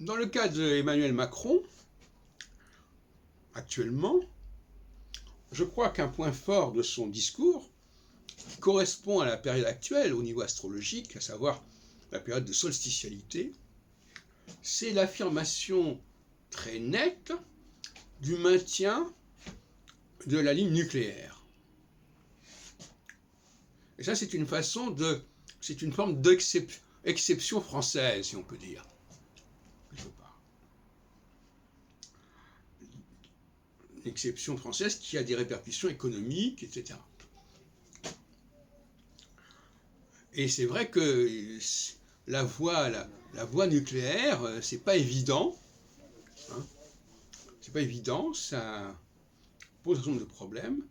Dans le cas d'Emmanuel Macron, actuellement, je crois qu'un point fort de son discours correspond à la période actuelle au niveau astrologique, à savoir la période de solstitialité, c'est l'affirmation très nette du maintien de la ligne nucléaire. Et ça, c'est une façon de, c'est une forme d'exception française, si on peut dire, quelque part. Une exception française qui a des répercussions économiques, etc. Et c'est vrai que la voie nucléaire, c'est pas évident. Hein, c'est pas évident, ça pose un certain nombre de problèmes.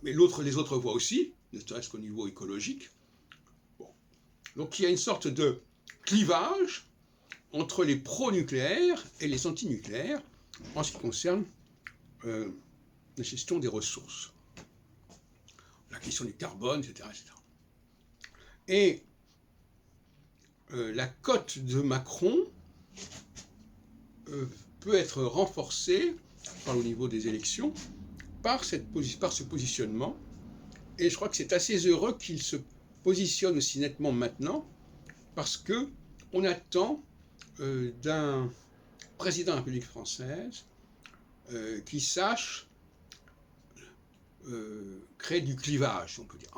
Mais les autres voies aussi, ne serait-ce qu'au niveau écologique. Bon. Donc il y a une sorte de clivage entre les pro-nucléaires et les anti-nucléaires en ce qui concerne la gestion des ressources, la question du carbone, etc. etc. Et la cote de Macron peut être renforcée au niveau des élections par ce positionnement. Et je crois que c'est assez heureux qu'il se positionne aussi nettement maintenant, parce qu'on attend d'un président de la République française qui sache créer du clivage, on peut dire.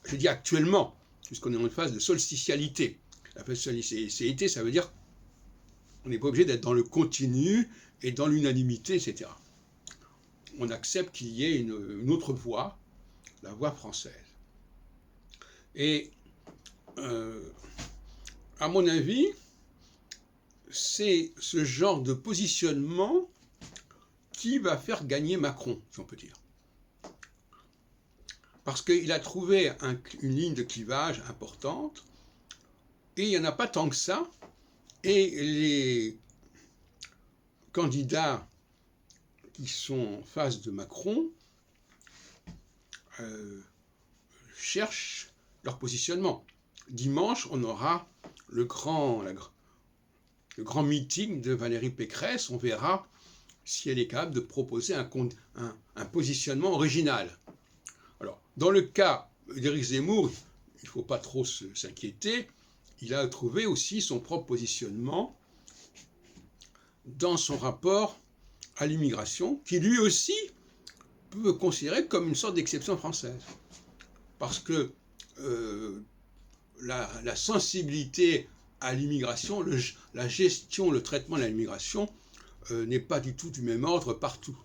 Je dis actuellement, puisqu'on est en phase de solstitialité. La phase de solstitialité, ça veut dire qu'on n'est pas obligé d'être dans le continu et dans l'unanimité, etc. On accepte qu'il y ait une autre voie, la voie française. Et à mon avis, c'est ce genre de positionnement qui va faire gagner Macron, si on peut dire. Parce qu'il a trouvé une ligne de clivage importante, et il n'y en a pas tant que ça, et les candidats qui sont en face de Macron cherchent leur positionnement. Dimanche, on aura le grand meeting de Valérie Pécresse. On verra si elle est capable de proposer un positionnement original. Alors, dans le cas d'Éric Zemmour, il ne faut pas trop s'inquiéter. Il a trouvé aussi son propre positionnement dans son rapport à l'immigration, qui lui aussi peut considérer comme une sorte d'exception française. Parce que la sensibilité à l'immigration, la gestion, le traitement de l'immigration n'est pas du tout du même ordre partout.